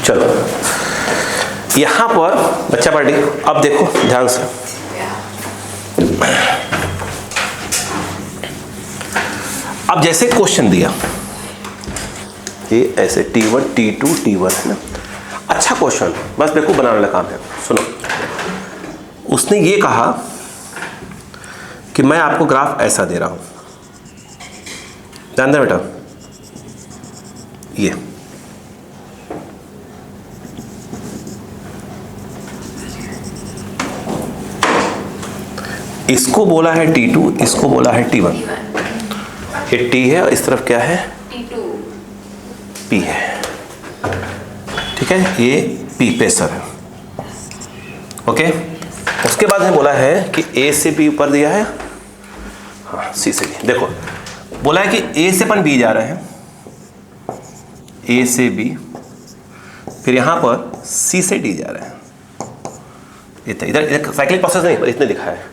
चलो यहां पर बच्चा पार्टी, अब देखो ध्यान से, अब जैसे क्वेश्चन दिया ये ऐसे T1 T2 T1 है ना, अच्छा क्वेश्चन, बस बेवकूफ बनाने वाला काम है। सुनो, उसने ये कहा कि मैं आपको ग्राफ ऐसा दे रहा हूं, ध्यान दे बेटा, ये इसको बोला है T2, इसको बोला है T1, ये T है और इस तरफ क्या है T2, P है, ठीक है, ये P प्रेशर है, ओके। उसके बाद है बोला है कि A से B ऊपर दिया है, हाँ C से B, देखो बोला है कि A से अपन B जा रहे हैं, A से B, फिर यहां पर C से D जा रहे हैं, इधर इधर साइक्लिक प्रोसेस नहीं, इतने लिखा है।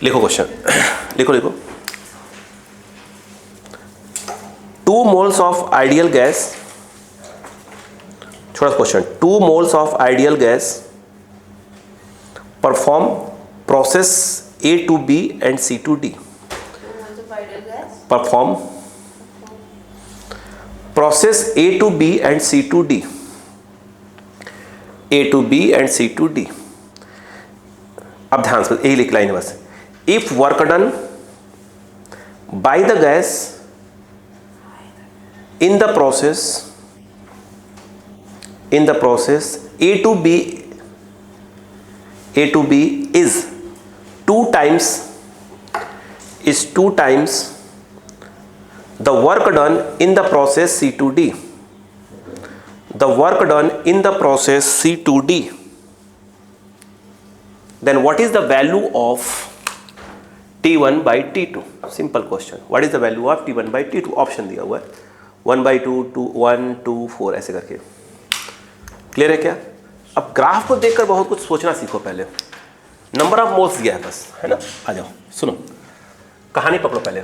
लिखो क्वेश्चन, लिखो लिखो, 2 moles of ideal gas, छोटा question, 2 moles of ideal gas perform process A to B and C to D. Perform process A to B and C to D. A to B and C to D. अब ध्यान से यही लिख line है बस। If work done by the gas in the process A to B is 2 times the work done in the process C to D. The work done in the process C to D. Then what is the value of T1 by T2? Simple question. What is the value of T1 by T2? Option दिया हुआ है 1/2, 2, 1, 2, 4 ऐसे करके। Clear है क्या? अब graph को देखकर बहुत कुछ सोचना सीखो। पहले नंबर ऑफ मोल्स दिया है बस, है ना। आ जाओ सुनो, कहानी पकड़ो। पहले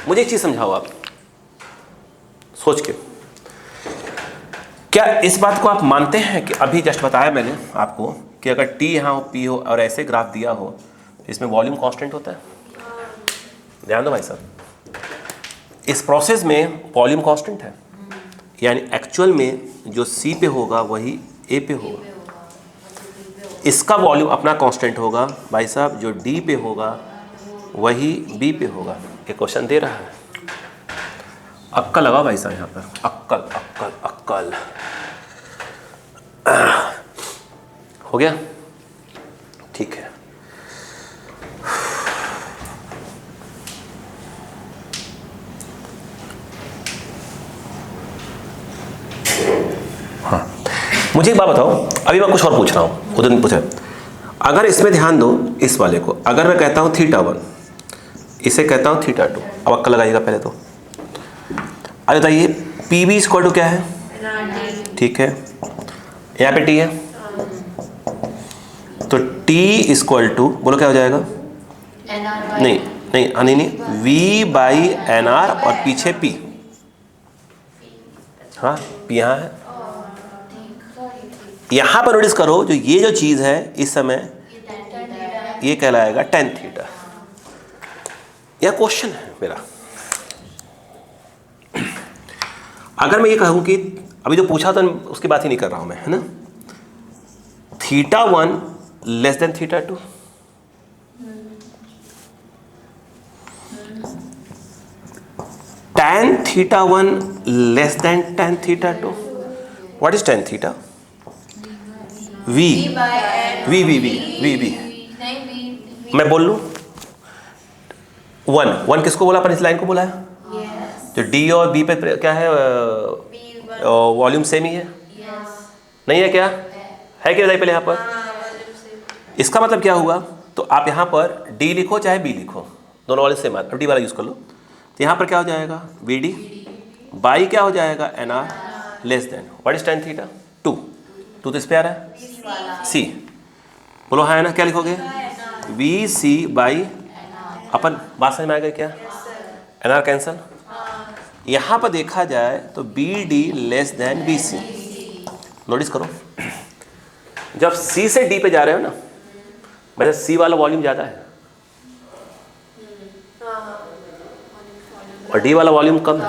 मुझे एक चीज समझाओ आप सोच के, क्या इस बात को आप मानते हैं कि अभी जस्ट बताया मैंने आपको कि अगर T यहाँ हो, P हो और ऐसे ग्राफ दिया हो, इसमें वॉल्यूम कांस्टेंट होता है? ध्यान दो भाई साहब, इस प्रोसेस में वॉल्यूम कांस्टेंट है, यानी एक्चुअल में जो C पे होगा वही A पे होगा। इसका वॉल्यूम अपना कांस्टेंट होगा भाई साहब, जो D पे होगा वही B पे होगा। ये क्वेश्चन दे रहा है, अक्कल लगाओ भाई साहब यहाँ पर, अक्कल अक्कल अक्कल। हो गया? ठीक है। हाँ, मुझे एक बात बताओ, अभी मैं कुछ और पूछ रहा हूँ, उधर नहीं पूछा। अगर इसमें ध्यान दो, इस वाले को अगर मैं कहता हूँ θ1, इसे कहता हूँ θ2, अब अक्कल लगाइएगा पहले तो। अब बताइए PV इक्वल टू क्या है? ठीक है, यहाँ पे T है, तो T इक्वल टू बोलो क्या हो जाएगा? नहीं नहीं नहीं नहीं, V बाई NR और पीछे P। हाँ P यहाँ है। यहाँ पर नोटिस करो, जो ये जो चीज़ है इस समय ये कहलाएगा tan थीटा। यह क्वेश्चन है मेरा। अगर मैं ये कहूँ कि अभी जो पूछा तो उसकी बात ही नहीं कर रहा हूँ मैं, है ना। θ1 less than θ2, tan θ1 less than tan θ2। What is tan theta? V V V V V V मैं बोल लूँ 1 किसको बोला अपन? इस लाइन को बोला है। जो D और B पे क्या है, वॉल्यूम सेम ही है, नहीं है क्या? है क्या? पहले यहाँ पर इसका मतलब क्या हुआ? तो आप यहाँ पर D लिखो चाहे B लिखो, दोनों वाले सेम है, D वाला यूज कर लो। तो यहाँ पर क्या हो जाएगा? VD बाई क्या हो जाएगा? NR less than what is tan theta? 2 तो इस पे आ रहा है C, बोलो हाँ है ना। क्या लिखोगे? VC बाई अपन, बात समझ में आ गई क्या? NR cancel. यहाँ पर देखा जाए तो BD less than BC, notice करो, जब सी से डी पे जा रहे हो ना, मतलब सी वाला वॉल्यूम ज़्यादा है और डी वाला वॉल्यूम कम है।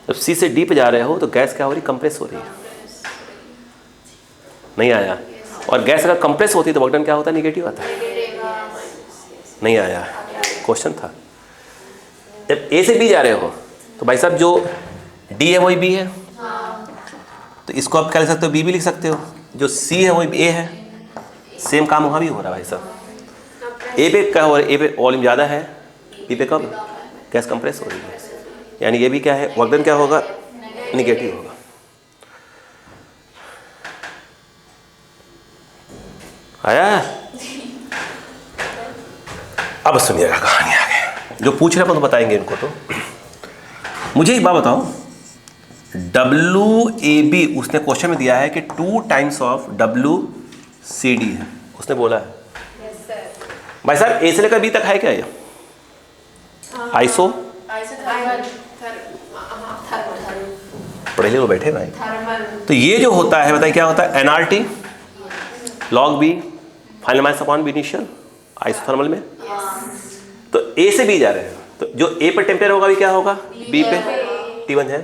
जब सी से डी पे जा रहे हो तो गैस क्या हो रही, कंप्रेस हो रही है। नहीं आया। और गैस अगर कंप्रेस होती तो वर्क डन क्या होता, निगेटिव आता है। नहीं आया, क्वेश्चन था। जब ए से बी जा रहे हो तो भाई साहब जो डी है वही बी है, तो इसको आप क्या लिख सकते हो, बी भी लिख सकते हो। जो सी है वही ए है, सेम काम वहाँ भी हो रहा है भाई साहब। ए पे क्या हो रहा है, ए पे वॉल्यूम ज़्यादा है, बी पे कम, गैस कंप्रेस हो रही है, यानी ये भी क्या है, वर्क डन क्या होगा, निगेटिव होगा। आया। अब सुनिएगा कहानी आगे, जो पूछ रहे हैं तो बताएंगे इनको। तो मुझे एक बात बताओ, WAB उसने क्वेश्चन में दिया है कि 2 टाइम्स ऑफ WCD है, उसने बोला है। भाई साहब ए से लेकर बी तक है क्या ये? आइसो पढ़े लिखे बैठे भाई। तो ये जो होता है बताइए क्या होता है, NRT log B final minus upon B initial isothermal में। तो ए से बी जा रहे हैं, तो जो ए पर टेम्परेचर होगा भी क्या होगा, बी पे T1 है,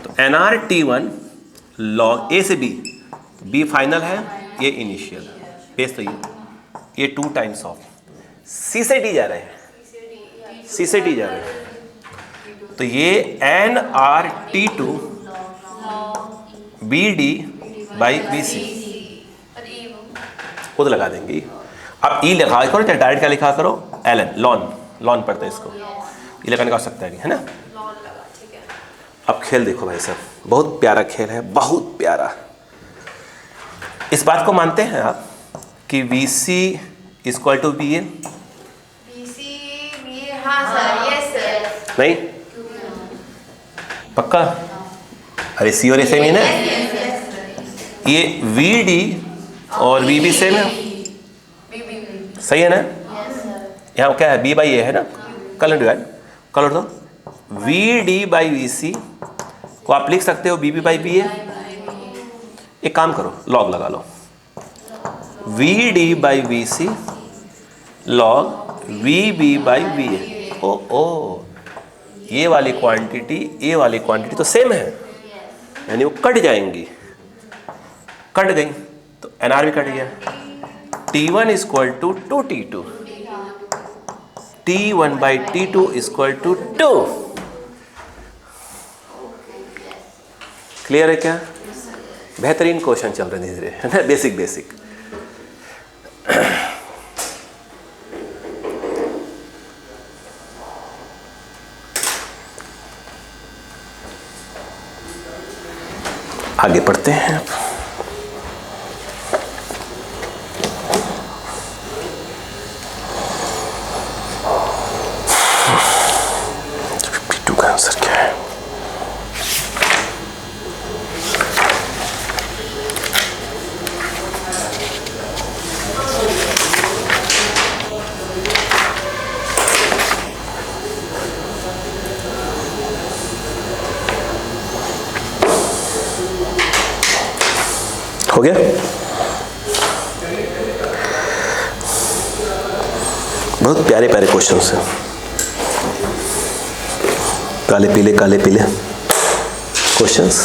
तो NRT1 log ए से बी फाइनल है, ये इनिशियल बेस। तो ये 2 टाइम्स ऑफ सी से डी जा रहे हैं, सी से डी जा रहे हैं, तो ये NRT2 BD बाई BC खुद लगा देंगी। अब ई लिखा करो, चाहे डायरेक्ट क्या लिखा करो, LN लॉन पढ़ते हैं इसको, ये लगाने का सकता है ना। अब खेल देखो भाई साहब, बहुत प्यारा खेल है, बहुत प्यारा। इस बात को मानते हैं आप कि VC इक्वल टू BA? हाँ सर, यस सर। नहीं पक्का? अरे सी और ए सेम है ना, ये VD और VB सेम है, सही है ना। यहाँ क्या है, B बाई ए है ना, कलर डिवाइड कलर दो। VD बाई VC को आप लिख सकते हो BB बाई BA। एक काम करो, लॉग लगा लो, VD by VC log VB by BA। ओ ये वाली क्वांटिटी, ये वाली क्वांटिटी तो सेम है, यानी वो कट जाएंगी, कट गई तो NR भी कट गया। T1 equal to 2T2, T1 by T2 equal to 2। Clear है क्या? बेहतरीन क्वेश्चन चल रहे धीरे धीरे, है ना, बेसिक। आगे बढ़ते हैं। P2 का आंसर क्या है? हो गया? बहुत प्यारे प्यारे क्वेश्चंस हैं, काले पीले क्वेश्चंस।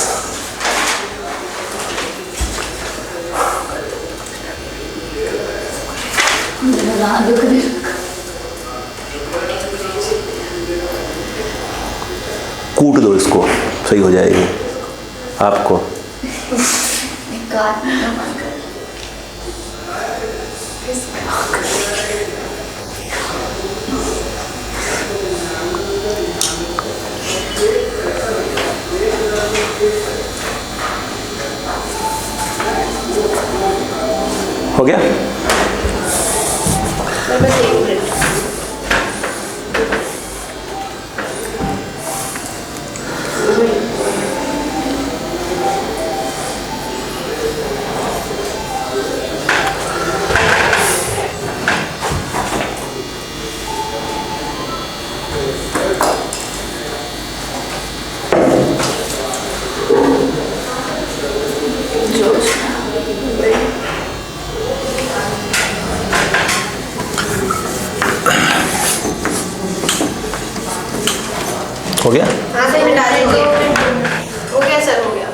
कूट दो इसको, सही हो जाएगी आपको। हो गया? हो गया? हाँ सर मिटा देंगे। हो गया सर, हो गया।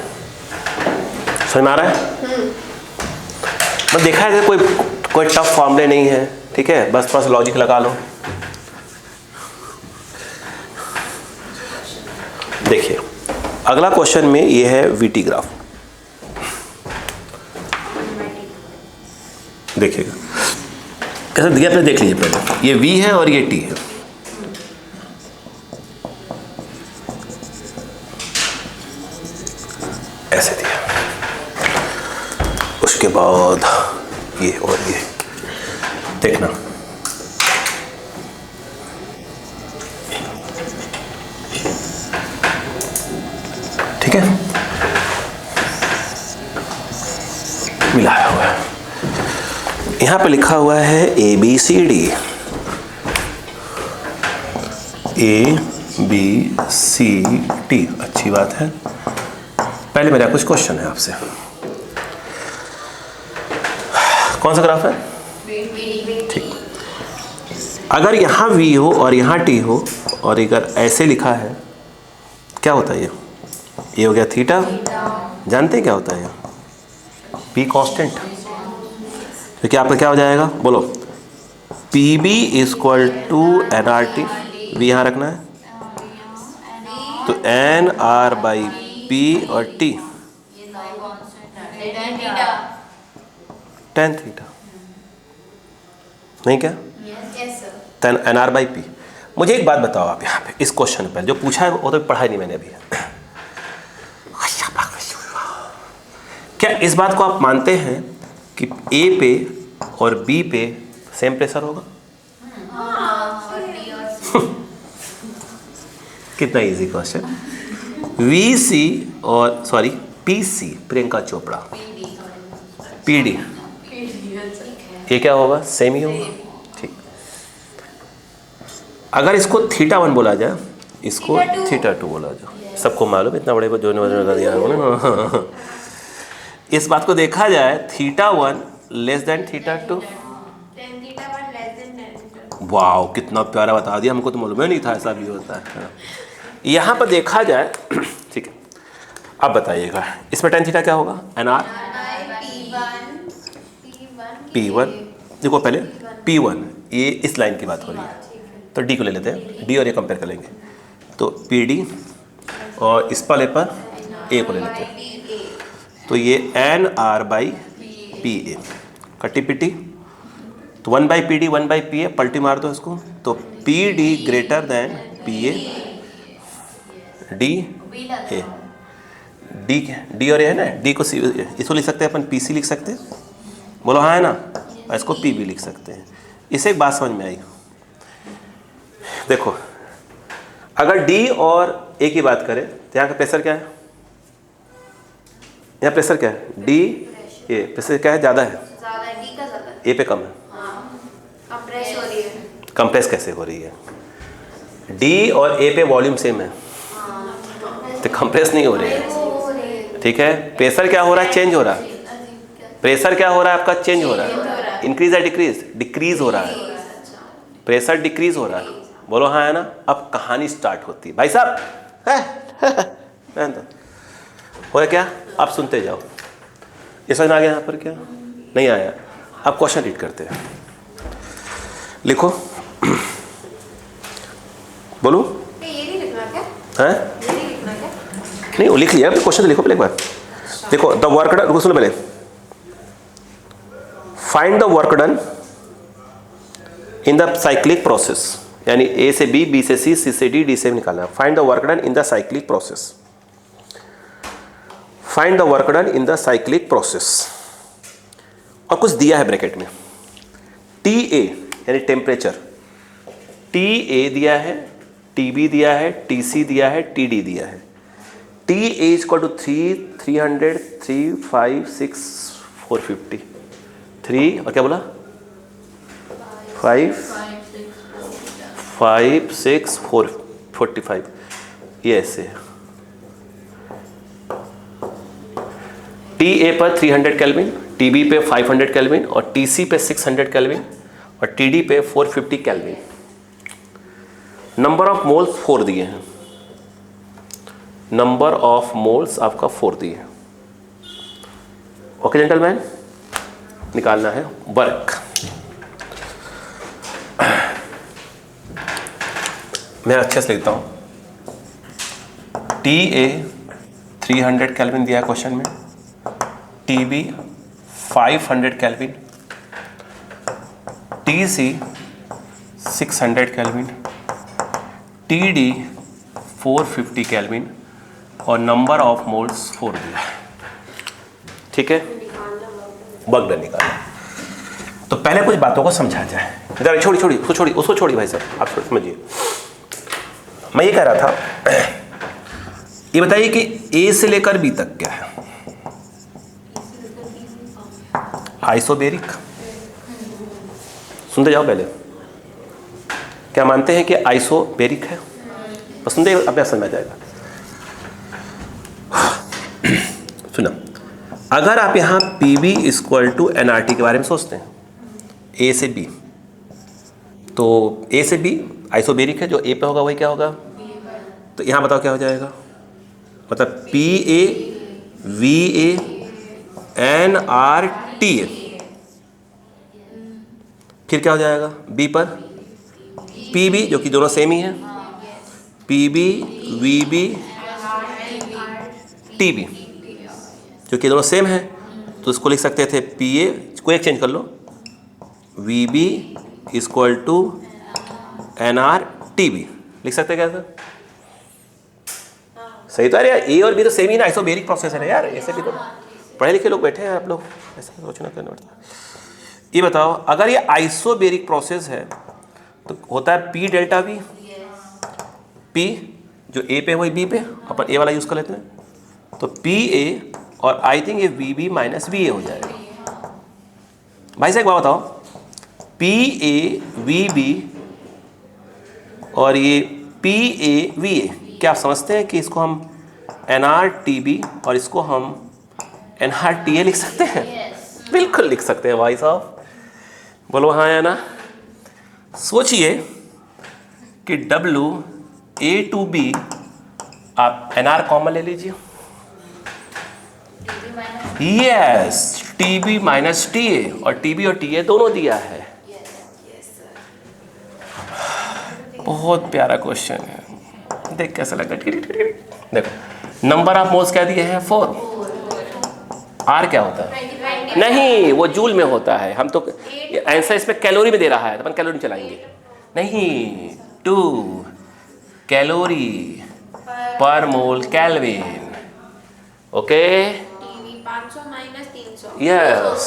समझ में आ रहा है? बस देखा है कोई टफ फॉर्मूले नहीं है, ठीक है, बस थोड़ा सा लॉजिक लगा लो। देखिए अगला क्वेश्चन में ये है वीटी ग्राफ। देखिएगा कैसे दिया, पहले देख लीजिए। पहले ये वी है और ये टी है। ऐसे दिया, उसके बाद ये और ये देखना, ठीक है, मिलाया हुआ है। यहां पे लिखा हुआ है A B C D, A B C T. अच्छी बात है। पहले मेरा कुछ क्वेश्चन है आपसे, कौन सा ग्राफ है? ठीक, अगर यहाँ V हो और यहाँ T हो और अगर ऐसे लिखा है, क्या होता है ये हो गया थीटा। जानते हैं क्या होता है ये? P constant. तो क्या आपका क्या हो जाएगा, बोलो? PB equal to NRT। V यहाँ रखना है, तो NR बाई P और T tan थीटा, नहीं क्या? tan NR by P। मुझे एक बात बताओ आप यहाँ पे इस क्वेश्चन पर जो पूछा है वो तो पढ़ा नहीं मैंने अभी। क्या इस बात को आप मानते हैं कि A पे और B पे सेम प्रेशर होगा? कितना इजी क्वेश्चन। VC और sorry PC, Priyanka Chopra, PD, ये क्या होगा? सेम ही होगा। ठीक, अगर इसको θ1 बोला जाए, इसको θ2 बोला जाए, सबको मालूम, इतना बड़े जो बता दिया उन्होंने। इस बात को देखा जाए θ1 लेस देन θ2। वाह कितना प्यारा बता दिया, हमको तो मालूम ही नहीं था ऐसा भी होता है। यहाँ पर देखा जाए, ठीक है, अब बताइएगा इसमें tan थीटा क्या होगा? NR P1। देखो पहले P1, ये इस लाइन की बात हो रही है, तो D को ले लेते हैं, D और A कंपेयर कर लेंगे, तो PD और इस वाले पर A को ले लेते हैं, तो ये NR बाई PA कटी पिटी, तो 1 बाई PD 1 बाई PA, पलटी मार दो इसको, तो PD greater than PA, DA, D और A है ना, D को इसको लिख सकते हैं अपन PC लिख सकते हैं, बोलो हाँ है ना, और इसको P भी लिख सकते हैं। इसे एक बात समझ में आई, देखो अगर D और A की बात करें तो यहाँ का प्रेशर क्या है? यहाँ प्रेशर क्या है? D A, प्रेशर क्या है? ज़्यादा है, A पे कम है। कंप्रेस हो रही है। कंप्रेस कैसे हो रही है? D और A पे वॉल्यूम सेम है, तो कंप्रेस नहीं हो रही है, ठीक है। प्रेशर क्या हो रहा है? चेंज हो रहा है। प्रेशर क्या हो रहा है आपका? चेंज हो रहा है। इंक्रीज या डिक्रीज? डिक्रीज हो रहा है, प्रेशर डिक्रीज हो रहा है, बोलो हाँ है ना। अब कहानी स्टार्ट होती है भाई साहब, हो गया क्या? आप सुनते जाओ, ये समझ आ गया यहाँ पर क्या नहीं आया? अब क्वेश्चन रीड करते हैं, लिखो, बोलो। ये नहीं लिखना क्या? हैं? ये नहीं लिखना क्या? नहीं वो लिख लिया, क्वेश्चन तो लिखो पहले एक बार। देखो द वर्क डन, रुको सुनो पहले, find the work done in the cyclic process, यानी A से B, B से C, C से D, D से निकालना। Find the work done in the cyclic process, find the work done in the cyclic process, और कुछ दिया है ब्रैकेट में, TA यानी टेम्परेचर, TA दिया है, TB दिया है, TC दिया है, TD दिया है। TA इक्वल टू 300, 3, 5, 6, 450, 3 और क्या बोला? 5, 6, 4, 45, ये ऐसे है। TA पर 300 केल्विन, TB पे 500 केल्विन और TC पे 600 केल्विन और TD पे 450 केल्विन। नंबर ऑफ मोल्स 4 दिए हैं, नंबर ऑफ मोल्स आपका 4 दिए। ओके जेंटलमैन, निकालना है वर्क। मैं अच्छे से लिखता हूँ। TA 300 केल्विन दिया है क्वेश्चन में, TB 500 kelvin, TC 600 kelvin, TD 450 kelvin और नंबर ऑफ मोल्स 4 दिया है। ठीक है, वर्क डन निकालना। तो पहले कुछ बातों को समझा जाए। छोड़ी उसको छोड़ी भाई साहब, आप समझिए। मैं ये कह रहा था, ये बताइए कि A से लेकर B तक क्या है? आइसोबेरिक। सुनते जाओ पहले, क्या मानते हैं कि आइसोबेरिक है? बस सुनते अभ्यास समझ जाएगा। सुना, अगर आप यहाँ PB = nRT के बारे में सोचते हैं, A से B, तो A से B आइसोबेरिक है, जो A पे होगा वही क्या होगा? तो यहाँ बताओ क्या हो जाएगा? मतलब PA VA nRTA। फिर क्या हो जाएगा B पर? PB, जो कि दोनों सेम ही है, PB VB TB, जो कि दोनों सेम है, तो इसको लिख सकते थे PA को एक चेंज कर लो, VB = nRTB लिख सकते क्या सर? सही तो है यार, A और B तो सेम ही ना, आइसोबेरिक प्रोसेस है ना यार। ऐसे भी तो पढ़े लिखे लोग बैठे हैं, आप लोग ऐसा सोचना करना पड़ता है। ये बताओ, अगर ये आइसोबेरिक प्रोसेस है तो होता है P डेल्टा V, P जो A पे वही B पे, अपन A वाला यूज़ कर लेते हैं, तो PA और आई थिंक ये VB - VA हो जाएगा। भाई साहब एक बात बताओ, PA VB और ये PA VA, क्या आप समझते हैं कि इसको हम nRTB और इसको हम nRTA लिख सकते हैं? बिल्कुल लिख सकते हैं भाई साहब, बोलो हाँ या ना। सोचिए कि WA to B, आप NR कॉमन ले लीजिए, यस, TB - TA, और TB और TA दोनों दिया है। बहुत प्यारा क्वेश्चन है, देख कैसा लगा। देखो नंबर ऑफ मोल्स क्या दिए हैं? 4। R क्या होता है? नहीं, वो जूल में होता है। हम तो आंसर इसमें कैलोरी में दे रहा है, तो अपन कैलोरी चलाएंगे। नहीं, 2 कैलोरी पर मोल केल्विन। ओके, 500 - 300। यस,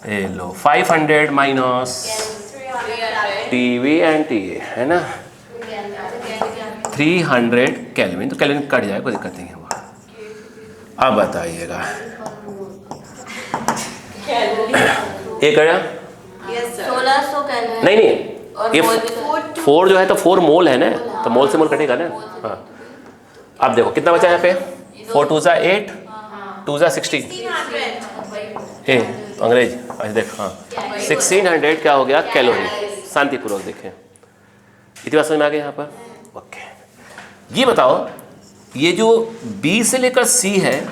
ये लो 500 माइनस TB एंड TA है ना, 300 केल्विन। तो केल्विन कट जाए, कोई दिक्कत नहीं है वहाँ। अब बताइएगा, एक कटा 1600 कैलोरी। नहीं, ये 4 जो है तो 4 मोल है ना, तो मोल से मोल कटेगा ना। हाँ, अब देखो कितना बचा यहाँ पे? 4 2 = 8, 2 = 16। ए तो अंग्रेज, अच्छा देख, हाँ 1600 क्या हो गया? कैलोरी। शांतिपूर्वक देखें, इतनी बात समझ में आ गई यहाँ पर? ओके, ये बताओ, ये जो B से लेकर C है,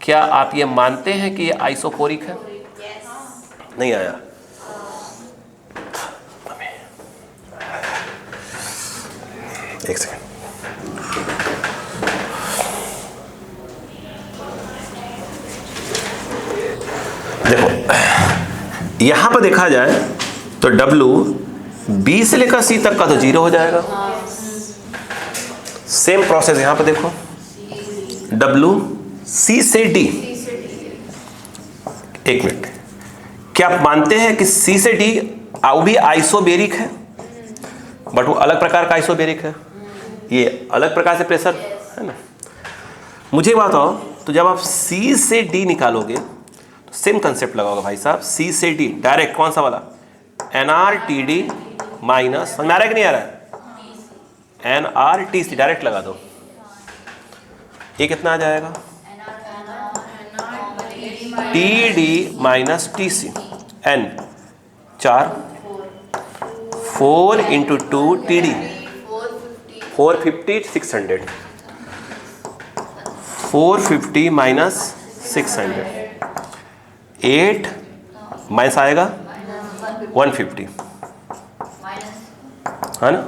क्या आप ये मानते हैं कि ये आइसोकोरिक है? नहीं आया। एक सेकंड, देखो यहां पर देखा जाए तो W B से लेकर C तक का तो 0 हो जाएगा। सेम प्रोसेस यहां पर देखो, W C से D। एक मिनट, क्या आप मानते हैं कि C से D वो भी आइसोबेरिक है, बट वो अलग प्रकार का आइसोबेरिक है, ये अलग प्रकार से प्रेशर है ना। मुझे बात आओ, तो जब आप C से D निकालोगे तो सेम कंसेप्ट लगाओगे भाई साहब। C से D डायरेक्ट कौन सा वाला? nRTD माइनस, समझ में आ रहा है कि नहीं आ रहा है? nRTC डायरेक्ट लगा दो, ये कितना आ जाएगा? TD minus TC, N 4, 4 × 2 TD 450 600। 450 minus 600, 8 minus आएगा 150, है ना?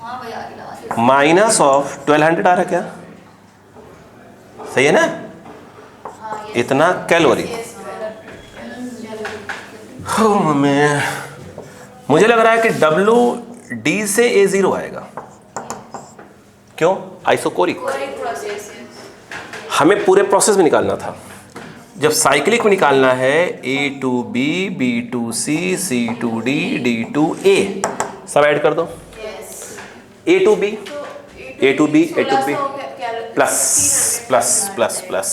हाँ भैया आगे लगा दो। माइनस ऑफ 1200 आ रहा क्या? सही है ना? इतना कैलोरी। मुझे लग रहा है कि WD से A0 आएगा। क्यों? आइसोकोरिक। हमें पूरे प्रोसेस में निकालना था। जब साइक्लिक में निकालना है A to B, B to C, C to D, D to A, सब ऐड कर दो। A to B, A to B, A to B, plus plus plus plus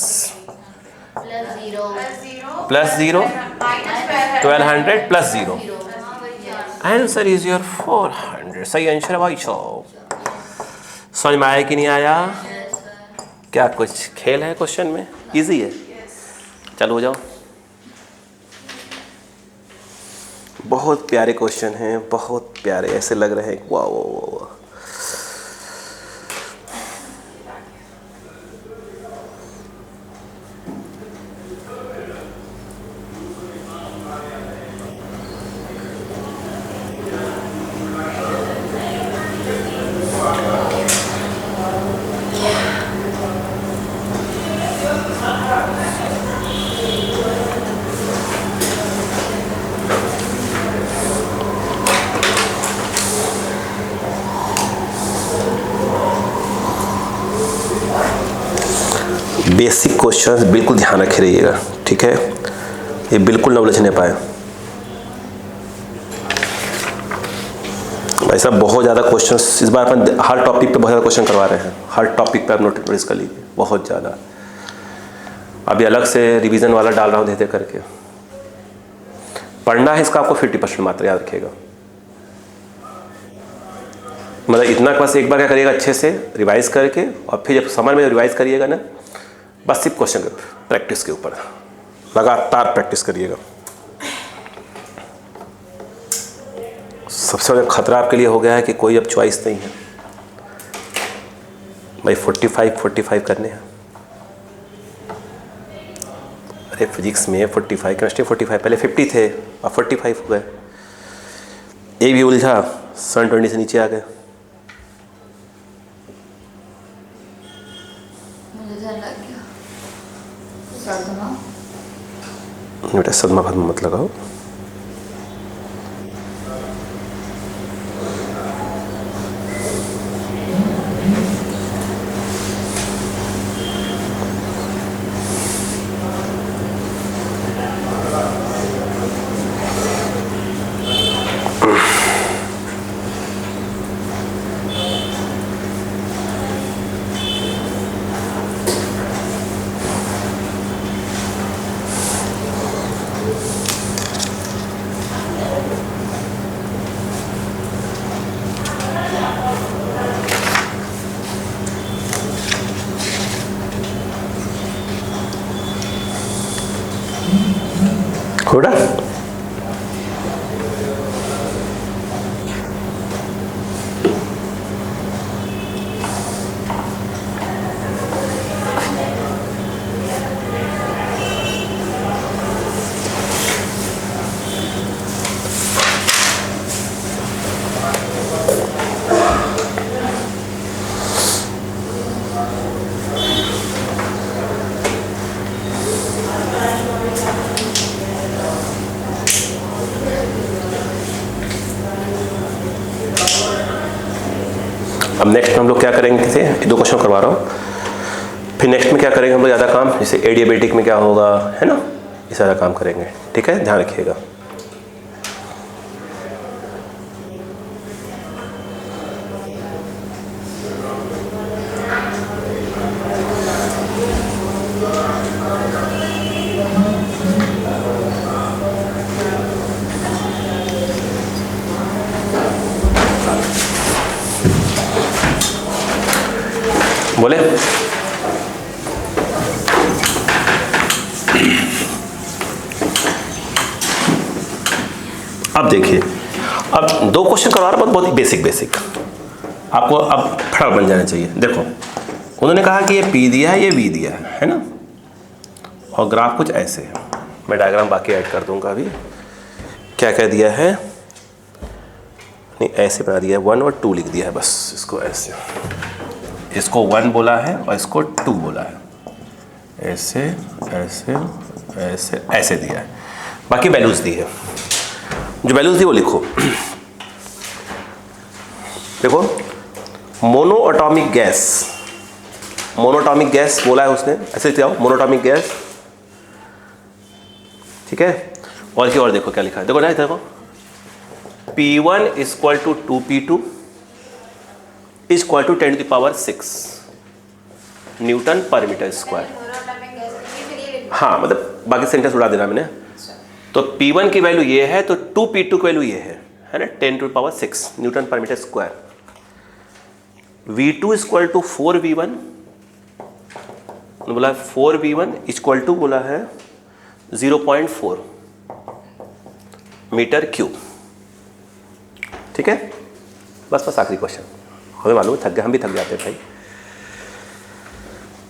plus 0, 1200 plus 0, answer is your 400। सही answer भाई साहब। समझ में आया कि नहीं आया? क्या कुछ खेल है क्वेश्चन में? इजी है। चलो हो जाओ। बहुत प्यारे क्वेश्चन हैं, बहुत प्यारे, ऐसे लग रहे हैं वाह वाह वाह वाह। बेसिक क्वेश्चंस बिल्कुल ध्यान रखे रहिएगा, ठीक है? ये बिल्कुल ना उलझने पाए। भाई साहब बहुत ज़्यादा क्वेश्चंस इस बार अपन हर टॉपिक पे बहुत ज़्यादा क्वेश्चन करवा रहे हैं। हर टॉपिक पे आप नोटिस कर लीजिए, बहुत ज़्यादा। अभी अलग से रिवीजन वाला डाल रहा हूँ धीरे करके। पढ़ना है इसका आपको 50% मात्र, याद रखिएगा। मतलब इतना बस एक बार क्या करिएगा, अच्छे से रिवाइज करके, और फिर जब समर में रिवाइज करिएगा ना, बस सिर्फ क्वेश्चन प्रैक्टिस के ऊपर लगातार प्रैक्टिस करिएगा। सबसे बड़ा खतरा आपके लिए हो गया है कि कोई अब चॉइस नहीं है भाई। 45 करने हैं। अरे फिजिक्स में 45, केमिस्ट्री 45, पहले 50 थे अब 45 हो गए। एक भी उलझा 120 से नीचे आ गए। बेटा सदमा फदमा मत लगाओ। थोड़ा अब नेक्स्ट में हम लोग क्या करेंगे थे, 2 क्वेश्चन करवा रहा हूँ। फिर नेक्स्ट में क्या करेंगे हम लोग ज़्यादा काम, जैसे एडियाबेटिक में क्या होगा, है ना, ये सारा काम करेंगे। ठीक है, ध्यान रखिएगा। बोले अब देखिए, अब 2 क्वेश्चन करवा रहा हूं, बहुत बेसिक आपको अब फटाफट बन जाना चाहिए। देखो उन्होंने कहा कि ये P दिया है, ये V दिया है ना, और ग्राफ कुछ ऐसे है। मैं डायग्राम बाकी ऐड कर दूंगा अभी। क्या क्या दिया है, नहीं ऐसे बना दिया है, 1 और 2 लिख दिया है बस, इसको ऐसे, इसको 1 बोला है और इसको 2 बोला है, ऐसे ऐसे ऐसे ऐसे दिया है, बाकी वैल्यूज दी है। जो वैल्यूज दी वो लिखो। देखो मोनोएटॉमिक गैस, मोनोएटॉमिक गैस बोला है उसने, ऐसे लिख जाओ मोनोएटॉमिक गैस, ठीक है। और देखो क्या लिखा है, देखो ना, देखो P1 equal to 2P2 equal to 10⁶ newton per metre square. हाँ मतलब बाकी सेंटेंस उड़ा देना मैंने। तो P1 की वैल्यू ये है, तो 2P2 की वैल्यू ये है ना, 10⁶ newton per metre square. V2 equal to 4V1, बोला 4V1 इक्वल टू बोला है 0.4 मीटर क्यूब, ठीक है। बस आखिरी क्वेश्चन, हमें मालूम थक गए, हम भी थक जाते हैं भाई।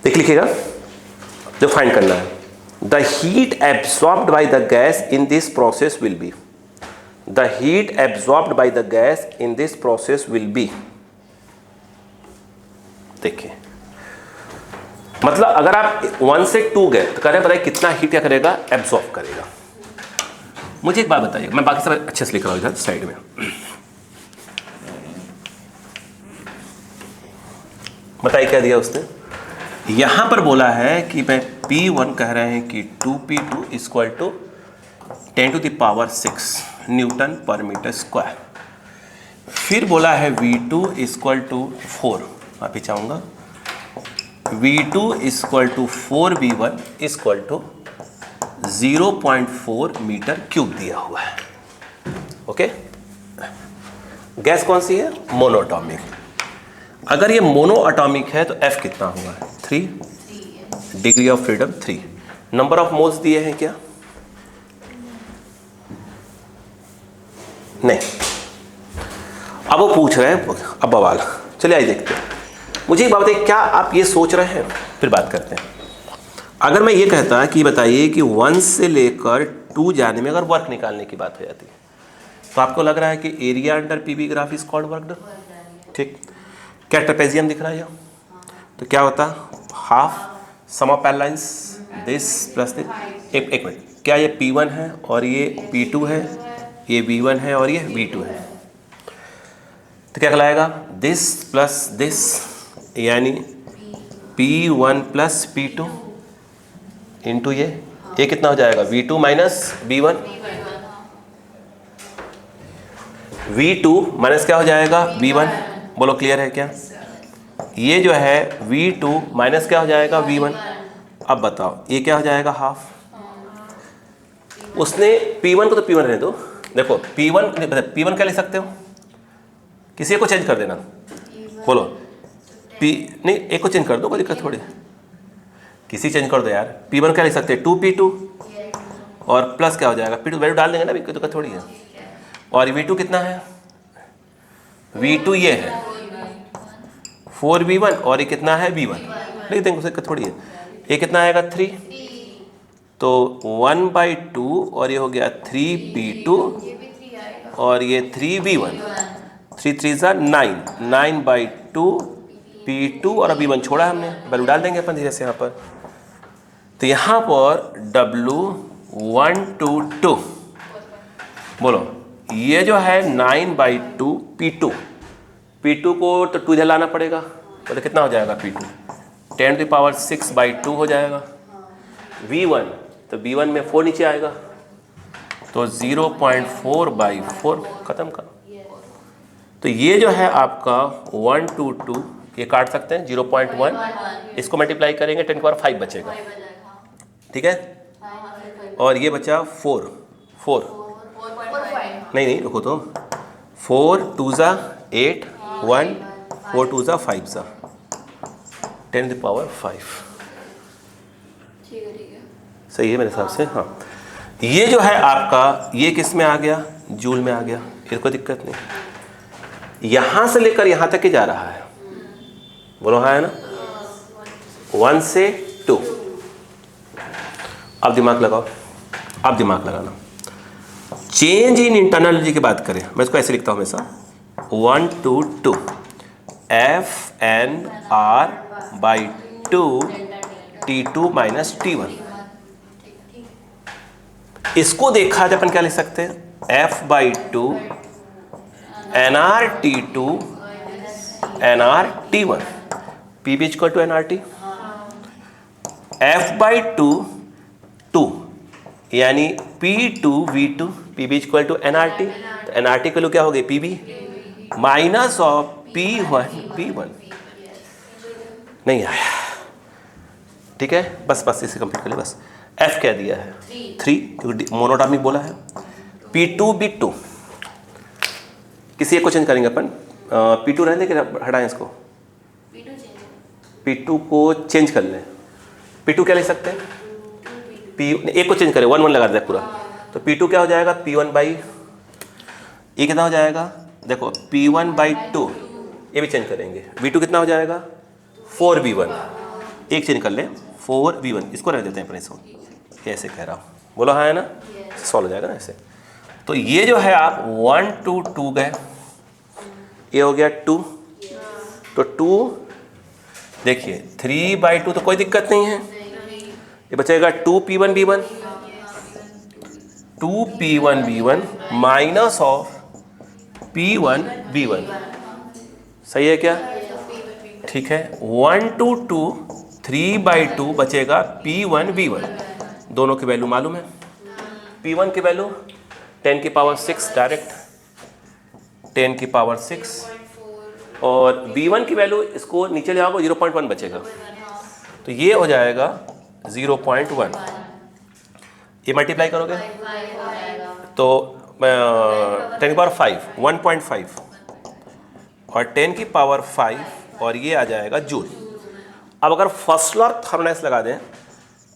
देख लिखिएगा जो फाइंड करना है, the heat absorbed by the gas in this process will be, the heat absorbed by the gas in this process will be. देखिए मतलब अगर आप 1 से 2 गए तो करें बताइए कितना हीट क्या करेगा, एब्सॉर्ब करेगा। मुझे एक बात बताइए, मैं बाकी सब अच्छे से लिख रहा हूँ इधर साइड में। बताइए क्या दिया उसने, यहां पर बोला है कि मैं P1 कह रहे हैं कि 2P2 equal to 10⁶ newton per metre square. फिर बोला है V2 इक्वल टू 4, वापिस चाहूँगा, V2 equal to 4V1 equal to 0.4 metre cube दिया हुआ है। ओके, गैस कौन सी है, मोनोएटॉमिक। अगर ये मोनोएटॉमिक है तो F कितना हुआ है, 3, degree of freedom 3, number of moles दिए हैं क्या, नहीं। अब वो पूछ रहे हैं, अब बवाल, चलिए आइए देखते हैं। मुझे एक बात बताइए, क्या आप ये सोच रहे हैं, फिर बात करते हैं। अगर मैं ये कहता कि बताइए कि 1 से लेकर 2 जाने में अगर वर्क निकालने की बात हो जाती तो आपको लग रहा है कि area under PV graph is called work done, ठीक। क्या ट्रेपेजियम दिख रहा है, तो क्या होता, half sum of parallel lines this plus this. एक मिनट, क्या ये P1 है और ये P2 है, ये V1 है और ये V2 है, तो क्या कहलाएगा, दिस प्लस दिस, यानी P1 प्लस P2 इंटू ये कितना हो जाएगा, V2 minus V1, V2 minus क्या हो जाएगा, V1। बोलो क्लियर है क्या, ये जो है V2 माइनस क्या हो जाएगा, V1। अब बताओ ये क्या हो जाएगा, हाफ। उसने P1 को तो P1 रहने दो, देखो P1 क्या लिख सकते हो, किसी को चेंज कर देना, बोलो नहीं, एक को चेंज कर दो, कोई दिक्कत थोड़ी, किसी चेंज कर दो यार। P1 क्या लिख सकते हैं, 2P2 और प्लस क्या हो जाएगा, P2 वैल्यू डाल देंगे ना, कोई दिक्कत थोड़ी है। और V2 कितना है, V2 ये है 4V1 और ये कितना है V1, लिख देंगे, उससे दिक्कत थोड़ी है। ये कितना आएगा 3, तो 1/2 और ये हो गया 3P2 और ये 3V1, 3 3 9, 9/2 P2 और अभी 1 छोड़ा हमने, वैल्यू डाल देंगे अपन धीरे से यहाँ पर। तो यहाँ पर W122 बोलो, ये जो है 9/2 P2 को तो 2 इधर लाना पड़ेगा, तो कितना हो जाएगा P2, 10⁶/2 हो जाएगा। V1 तो V1 में 4 नीचे आएगा, तो 0.4/4 खत्म का। तो ये जो है आपका 122, ये काट सकते हैं 0.1, इसको मल्टीप्लाई करेंगे 10⁵ बचेगा, ठीक है। और ये बचा 4 नहीं रुको, तो 4 2 8 1 4 2 5 10⁵। सही है मेरे हिसाब से, हाँ। ये जो है आपका, ये किस में आ गया, जूल में आ गया, फिर कोई दिक्कत नहीं। यहाँ से लेकर यहाँ तक ही जा रहा है, बोलो हाँ है ना। 1 से 2। अब दिमाग लगाओ, अब दिमाग लगाना। चेंज इन इंटरनल एनर्जी की बात करें, मैं इसको ऐसे लिखता हूं हमेशा 1 to 2 F(n(r)/2 T2 - T1। इसको देखा जाए अपन क्या लिख सकते हैं, F/2 nRT2 nRT1 P भी इक्वल टू nRT। F/2 2 यानी P2V2 P भी इक्वल टू nRT। तो nRT के लिए क्या हो गई, PB minus of P1 P1। नहीं आया, ठीक है, बस इसे कंप्लीट कर ले बस। F क्या दिया है 3 क्योंकि मोनोटॉमिक बोला है। P2B2 किसी एक को चेंज करेंगे अपन, P2 रहने के हटाएं इसको, P2 को चेंज कर लें। P2 क्या ले सकते हैं, एक को चेंज करें, 1 1 लगा दें पूरा, तो P2 क्या हो जाएगा P1/, ये कितना हो जाएगा, देखो P1/2, ये भी चेंज करेंगे। V2 कितना हो जाएगा 4V1, एक चेंज कर लें 4V1, इसको रख देते हैं अपन, इसको कैसे कह रहा हूँ, बोलो हाँ है ना, सॉल्व हो जाएगा ना ऐसे। तो ये जो है आप 1 to 2 गए, ये हो गया 2, तो 2 देखिए 3/2 तो कोई दिक्कत नहीं है, ये बचेगा 2P1B1 2P1B1 minus of P1B1, सही है क्या, ठीक है। 1 to 2 3/2 बचेगा P1B1, दोनों की वैल्यू मालूम है। P1 की वैल्यू 10⁶ डायरेक्ट 10⁶, और B1 की वैल्यू, इसको नीचे ले आओगे 0.1 बचेगा, तो ये हो जाएगा 0.1। ये मल्टीप्लाई करोगे तो 10⁵ 1.5 और 10⁵ और ये आ जाएगा जूल। अब अगर फर्स्ट लॉ थर्मोडायनेमिक्स लगा दें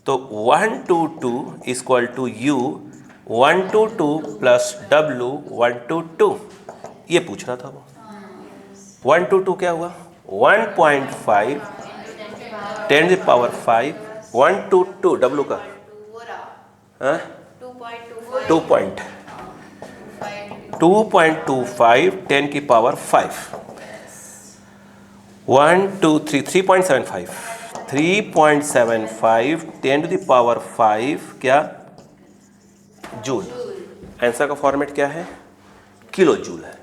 तो 1 to 2 equal to U 1 to 2 plus W 1 to 2, ये पूछ रहा था वो। 1 to 2 क्या हुआ 1.5 10⁵ 1 to 2 W का 2.25 10⁵ 1 2 3 3.75 10⁵ क्या जूल। आंसर का फॉर्मेट क्या है, किलो जूल है।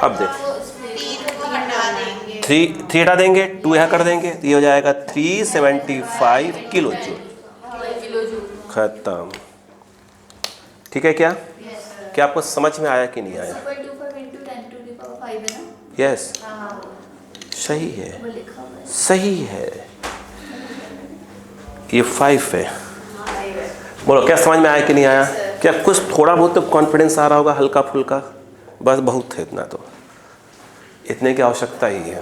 अब देखो 3 हटा देंगे, 2 यहाँ कर देंगे, तो ये हो जाएगा 375 किलो जूल, खत्म। ठीक है क्या, क्या आपको समझ में आया कि नहीं आया, यस सही है, सही है, ये 5 है। बोलो क्या समझ में आया कि नहीं आया, क्या कुछ थोड़ा बहुत तो कॉन्फिडेंस आ रहा होगा, हल्का फुल्का, बस बहुत है इतना, तो इतने की आवश्यकता ही है।